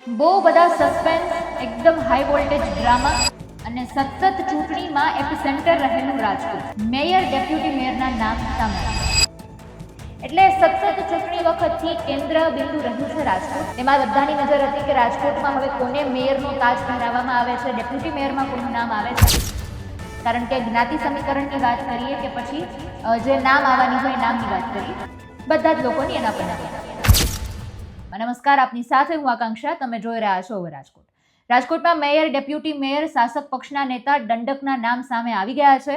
બહુ બધા સસ્પેન્સ, એકદમ હાઈ વોલ્ટેજ ડ્રામા અને સતત ચૂંટણીમાં એપિસેન્ટર રહેલું રાજકોટ. મેયર ડેપ્યુટી મેયરના નામ સામે એટલે સતત ચૂંટણી વખતથી કેન્દ્ર બિંદુ રહ્યું છે રાજકોટ. એમાં બધાની નજર હતી કે રાજકોટમાં હવે કોને મેયરનો તાજ પહેરાવવામાં આવે છે, ડેપ્યુટી મેયરમાં કોનું નામ આવે છે. કારણ કે જ્ઞાતિ સમીકરણની વાત કરીએ કે પછી જે નામ આવવાની હોય નામની વાત કરીએ, બધા જ લોકોની એના પર નજર. નમસ્કાર, આપની સાથે હું આકાંક્ષા. તમે જોઈ રહ્યા છો હવે રાજકોટ. રાજકોટમાં મેયર, ડેપ્યુટી મેયર, શાસક પક્ષના નેતા દંડકના નામ સામે આવી ગયા છે.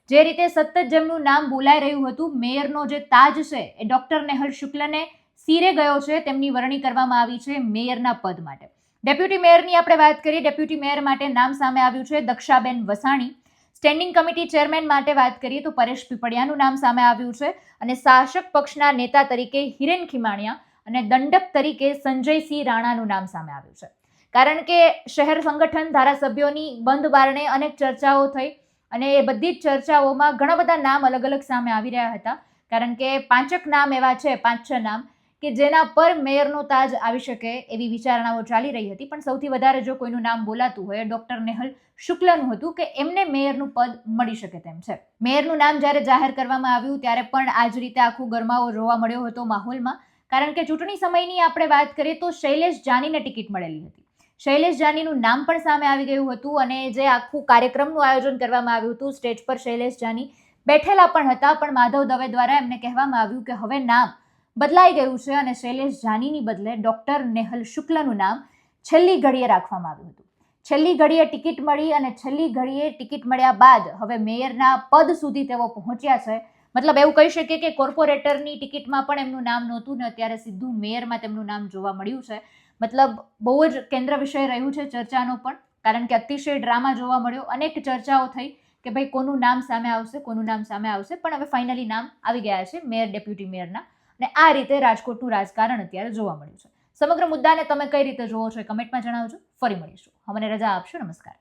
જે રીતે સતત જેમનું નામ બોલાઈ રહ્યું હતું, મેયરનો જે તાજ છે એ ડોક્ટર નેહલ શુક્લને સિરે ગયો છે. તેમની વરણી કરવામાં આવી છે મેયરના પદ માટે. ડેપ્યુટી મેયરની આપણે વાત કરીએ, ડેપ્યુટી મેયર માટે નામ સામે આવ્યું છે દક્ષાબેન વસાણી. સ્ટેન્ડિંગ કમિટી ચેરમેન માટે વાત કરીએ તો પરેશ પીપળિયાનું નામ સામે આવ્યું છે. અને શાસક પક્ષના નેતા તરીકે હિરેન ખીમાણીયા અને દંડક તરીકે સંજયસિંહ રાણાનું નામ સામે આવ્યું છે. કારણ કે શહેર સંગઠન ધારાસભ્યોની બંધ બારણે અનેક ચર્ચાઓ થઈ અને એ બધી જ ચર્ચાઓમાં ઘણા બધા નામ અલગ અલગ સામે આવી રહ્યા હતા. કારણ કે 5 નામ એવા છે, 5-6 નામ કે જેના પર મેયરનો તાજ આવી શકે એવી વિચારણાઓ ચાલી રહી હતી. પણ સૌથી વધારે જો કોઈનું નામ બોલાતું હોય ડોક્ટર નેહલ શુક્લનું હતું કે એમને મેયરનું પદ મળી શકે તેમ છે. મેયરનું નામ જ્યારે જાહેર કરવામાં આવ્યું ત્યારે પણ આ જ રીતે આખું ગરમાવો જોવા મળ્યો હતો માહોલમાં. કારણ કે ચૂંટણી સમયની આપણે વાત કરીએ તો શૈલેષ જાનીને ટિકિટ મળેલી હતી. શૈલેષ જાનીનું નામ પણ સામે આવી ગયું હતું અને જે આખું કાર્યક્રમનું આયોજન કરવામાં આવ્યું હતું, સ્ટેજ પર શૈલેષ જાની બેઠેલા પણ હતા. પણ માધવ દવે દ્વારા એમને કહેવામાં આવ્યું કે હવે નામ બદલાઈ ગયું છે અને શૈલેષ જાનીની બદલે ડોક્ટર નેહલ શુક્લનું નામ છેલ્લી ઘડીએ રાખવામાં આવ્યું હતું. છેલ્લી ઘડીએ ટિકિટ મળી અને છેલ્લી ઘડીએ ટિકિટ મળ્યા બાદ હવે મેયરના પદ સુધી તેઓ પહોંચ્યા છે. મતલબ એવું કહી શકીએ કે કોર્પોરેટરની ટિકિટમાં પણ એમનું નામ નહોતું ને અત્યારે સીધું મેયરમાં તેમનું નામ જોવા મળ્યું છે. મતલબ બહુ જ કેન્દ્ર વિષય રહ્યું છે ચર્ચાનો પણ. કારણ કે અતિશય ડ્રામા જોવા મળ્યો, અનેક ચર્ચાઓ થઈ કે ભાઈ કોનું નામ સામે આવશે, કોનું નામ સામે આવશે. પણ હવે ફાઇનલી નામ આવી ગયા છે મેયર, ડેપ્યુટી મેયરના. અને આ રીતે રાજકોટનું રાજકારણ અત્યારે જોવા મળ્યું છે. સમગ્ર મુદ્દાને તમે કઈ રીતે જોવો છો કમેન્ટમાં જણાવજો. ફરી મળીશું. અમને રજા આપશો. નમસ્કાર.